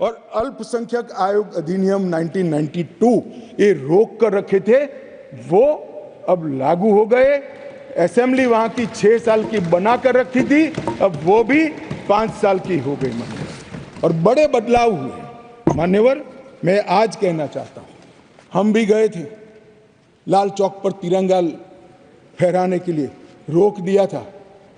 और अल्पसंख्यक आयोग अधिनियम 1992 ये रोक कर रखे थे, वो अब लागू हो गए। असेंबली वहां की 6 साल की बना कर रखी थी, अब वो भी 5 साल की हो गई मान्यवर, और बड़े बदलाव हुए मान्यवर। मैं आज कहना चाहता हूं, हम भी गए थे लाल चौक पर तिरंगा फहराने के लिए, रोक दिया था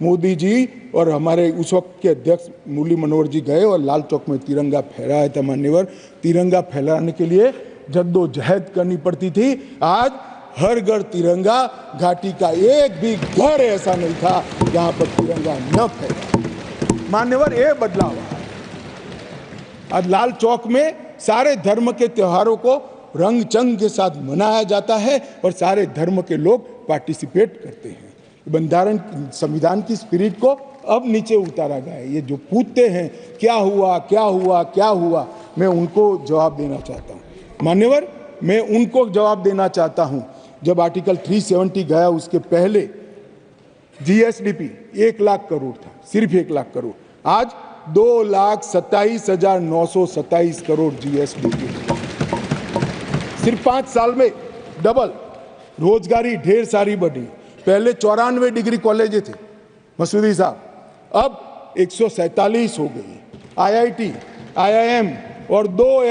मोदी जी और हमारे उस वक्त के अध्यक्ष मुरली मनोहर जी गए और लाल चौक में तिरंगा फहराया था मान्यवर। तिरंगा फहराने के लिए जद्दोजहद करनी पड़ती थी। आज हर घर तिरंगा, घाटी का एक भी घर ऐसा नहीं था जहां पर तिरंगा न फहरा मान्यवर। ये बदलाव आज लाल चौक में सारे धर्म के त्योहारों को रंग चंग के साथ मनाया जाता है और सारे धर्म के लोग पार्टिसिपेट करते हैं। बंधारण संविधान की स्पिरिट को अब नीचे उतारा गया है। ये जो पूछते हैं क्या हुआ क्या हुआ क्या हुआ, मैं उनको जवाब देना चाहता हूं मान्यवर। मैं उनको जवाब देना चाहता हूं, जब आर्टिकल 370 गया उसके पहले जीएसडीपी 1 लाख करोड़ था, सिर्फ 1 लाख करोड़। आज 2,27,927 करोड़ जीएसडीपी, सिर्फ 5 साल में डबल। रोजगारी ढेर सारी बढ़ी। पहले 94 डिग्री कॉलेज थे मसूदी साहब, अब 147 हो गई। आईआईटी, आईआईएम और 2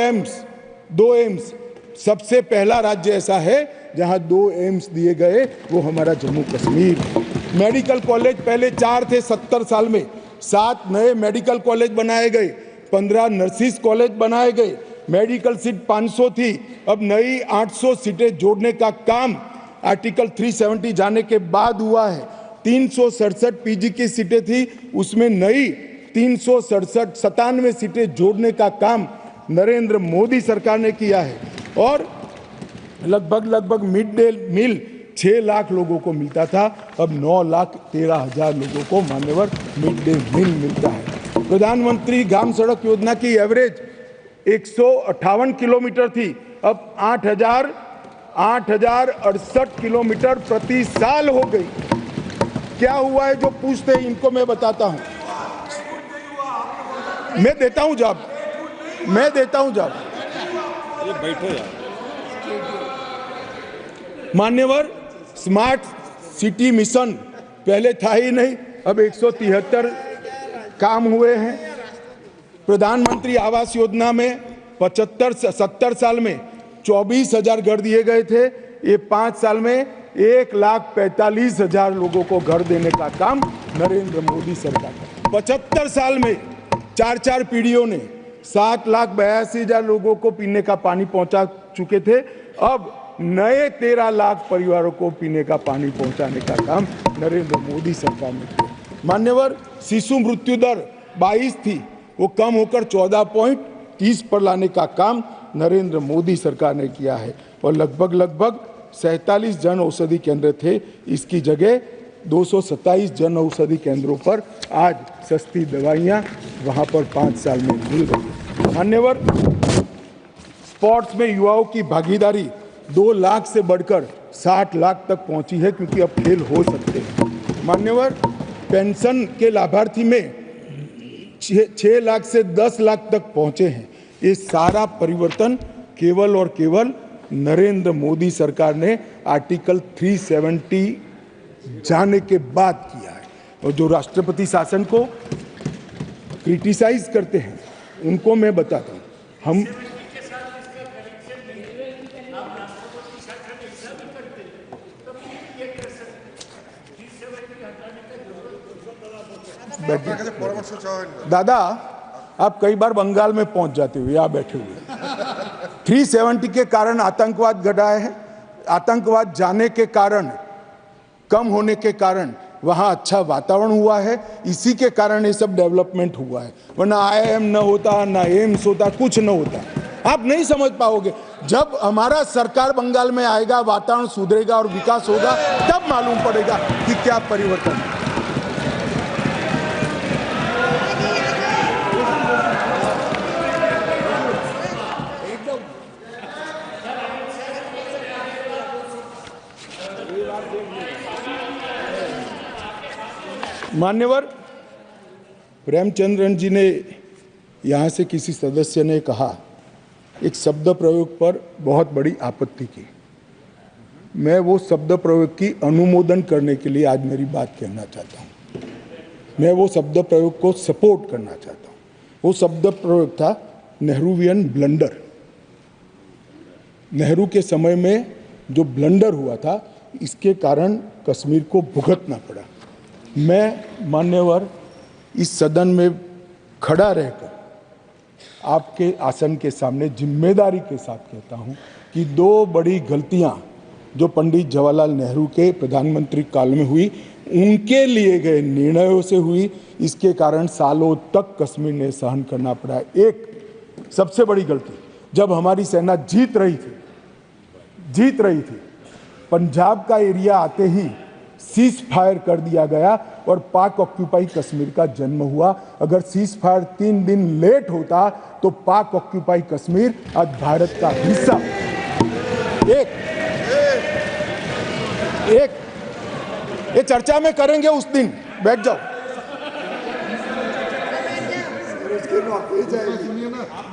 एम्स। सबसे पहला राज्य ऐसा है जहां 2 एम्स दिए गए, वो हमारा जम्मू कश्मीर। मेडिकल कॉलेज पहले 4 थे 70 साल में, 7 नए मेडिकल कॉलेज बनाए गए, 15 नर्सिस कॉलेज बनाए गए। मेडिकल सीट 500 थी, अब नई 800 सीटें जोड़ने का काम आर्टिकल 370 जाने के बाद हुआ है। 367 पीजी की सीटें थी, उसमें नई 397 सीटें जोड़ने का काम नरेंद्र मोदी सरकार ने किया है। और लगभग मिड डे मील 6 लाख लोगों को मिलता था, अब 9,13,000 लोगों को मान्यवर मिड डे मील मिलता है। प्रधानमंत्री ग्राम सड़क योजना की एवरेज 158 किलोमीटर थी, अब 8,068 किलोमीटर प्रति साल हो गई। क्या हुआ है जो पूछते हैं, इनको मैं बताता हूं। मैं देता हूं जवाब। बैठो यार मान्यवर। स्मार्ट सिटी मिशन पहले था ही नहीं, अब 173 काम हुए हैं। प्रधानमंत्री आवास योजना में 70 साल में 24,000 घर दिए गए थे। ये 5 साल में 1,45,000 लोगों को घर देने का काम नरेंद्र मोदी सरकार का। 75 साल में 4 पीढ़ियों ने 7,82,000 लोगों को पीने का पानी पहुंचा चुके थे। अब नए 13 लाख परिवारों को पीने का पानी पहुंचाने का काम नरेंद्र मोदी सरकार ने किया मान्यवर। शिशु मृत्यु दर 22 थी, वो कम होकर 14.30 पर लाने का काम नरेंद्र मोदी सरकार ने किया है। और लगभग 47 जन औषधि केंद्र थे, इसकी जगह 227 जन औषधि केंद्रों पर आज सस्ती दवाइयां वहां पर 5 साल में मिल रही है मान्यवर। स्पोर्ट्स में युवाओं की भागीदारी 2 लाख से बढ़कर 60 लाख तक पहुंची है, क्योंकि अब खेल हो सकते हैं मान्यवर। पेंशन के लाभार्थी में 6 लाख से 10 लाख तक पहुंचे हैं। ये सारा परिवर्तन केवल और केवल नरेंद्र मोदी सरकार ने आर्टिकल 370 जाने के बाद किया है। और जो राष्ट्रपति शासन को क्रिटिसाइज करते हैं, उनको मैं बताता हूं, हम दादा, आप कई बार बंगाल में पहुंच जाते हुए यहाँ बैठे हुए। 370 के कारण आतंकवाद घटा है। आतंकवाद जाने के कारण, कम होने के कारण वहाँ अच्छा वातावरण हुआ है, इसी के कारण ये सब डेवलपमेंट हुआ है। वरना आईआईएम न होता, ना एम्स होता, कुछ न होता। आप नहीं समझ पाओगे। जब हमारा सरकार बंगाल में आएगा, वातावरण सुधरेगा और विकास होगा, तब मालूम पड़ेगा कि क्या परिवर्तन है। मान्यवर, प्रेमचंद्रन जी ने यहाँ से किसी सदस्य ने कहा, एक शब्द प्रयोग पर बहुत बड़ी आपत्ति की। मैं वो शब्द प्रयोग की अनुमोदन करने के लिए आज मेरी बात कहना चाहता हूँ। मैं वो शब्द प्रयोग को सपोर्ट करना चाहता हूँ। वो शब्द प्रयोग था नेहरूवियन ब्लंडर। नेहरू के समय में जो ब्लंडर हुआ था, इसके कारण कश्मीर को भुगतना पड़ा। मैं मान्यवर इस सदन में खड़ा रहकर आपके आसन के सामने जिम्मेदारी के साथ कहता हूं कि दो बड़ी गलतियां जो पंडित जवाहरलाल नेहरू के प्रधानमंत्री काल में हुई, उनके लिए गए निर्णयों से हुई। इसके कारण सालों तक कश्मीर ने सहन करना पड़ा। एक सबसे बड़ी गलती, जब हमारी सेना जीत रही थी, पंजाब का एरिया आते ही सीज फायर कर दिया गया और पाक ऑक्यूपाई कश्मीर का जन्म हुआ। अगर सीज फायर 3 दिन लेट होता तो पाक ऑक्यूपाई कश्मीर आज भारत का हिस्सा। ये चर्चा में करेंगे उस दिन, बैठ जाओ।